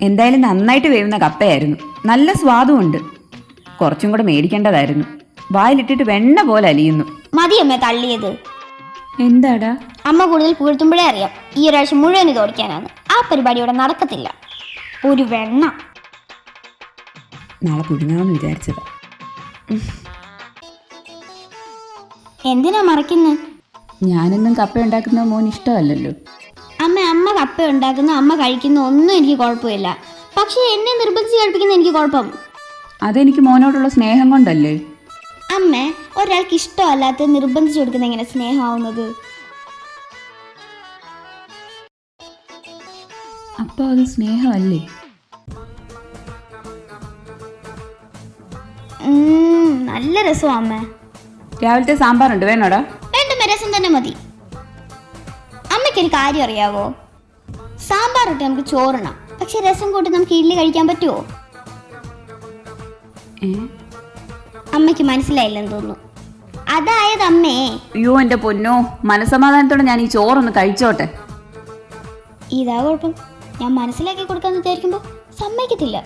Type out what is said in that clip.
എന്തായാലും നന്നായിട്ട് വേവുന്ന കപ്പയായിരുന്നു. നല്ല സ്വാദുമുണ്ട്. കുറച്ചും കൂടെ മേടിക്കേണ്ടതായിരുന്നു. വായിലിട്ടിട്ട് വെണ്ണ പോലെ അലിയുന്നു. മതിയമ്മ തള്ളിയത്. എന്താടാ? അമ്മ കൂടുതൽ പുകഴ്ത്തുമ്പോഴേ അറിയാം ഈ ഒരാഴ്ച മുഴുവൻ ഇത് ഓടിക്കാനാണ്. ആ പരിപാടി ഇവിടെ നടക്കത്തില്ല. ഒരു വെണ്ണ നാളെ പുഴുങ്ങാമെന്ന് വിചാരിച്ചതാ. എന്തിനാ മറയ്ക്കുന്നത്? ഞാനെന്നും കപ്പ ഉണ്ടാക്കുന്ന മോൻ ഇഷ്ടമല്ലല്ലോ. അമ്മ കപ്പ ഉണ്ടാക്കുന്ന അമ്മ കഴിക്കുന്ന ഒന്നും എനിക്ക് കുഴപ്പമില്ല. പക്ഷെ എന്നെ നിർബന്ധിച്ച് കഴിപ്പിക്കുന്ന എനിക്ക് കുഴപ്പം. അതെനിക്ക് മോനോടുള്ള സ്നേഹം കൊണ്ടല്ലേ. അമ്മ ഒരാൾക്ക് ഇഷ്ടമല്ലാത്ത നിർബന്ധിച്ച് കൊടുക്കുന്ന എങ്ങനെ സ്നേഹമാവുന്നത്? അപ്പൊ അത് സ്നേഹമല്ലേ? നല്ല രസമാണ് അമ്മ. രാവിലത്തെ സാമ്പാറുണ്ട്, വേണോടാ? വേണ്ടമ്മ, രസം തന്നെ മതി. അമ്മയ്ക്കൊരു കാര്യം അറിയാവോ? സാമ്പാർ ഇട്ട് നമുക്ക് ചോറിനാം, പക്ഷെ രസം കൂട്ടി നമുക്ക് ഇഡ്ഡലി കഴിക്കാൻ പറ്റുമോ? അമ്മയ്ക്ക് മനസ്സിലായില്ലെന്ന് തോന്നുന്നു. അതായത് അമ്മേ. അയ്യോ എന്റെ പൊന്നോ, മനസമാധാനത്തോടെ ഞാൻ ഈ ചോറൊന്ന് കഴിച്ചോട്ടെ. ഇതാ കുഴപ്പം. ഞാൻ മനസ്സിലാക്കി കൊടുക്കാന്ന് വിചാരിക്കുമ്പോ സമ്മതിക്കത്തില്ല.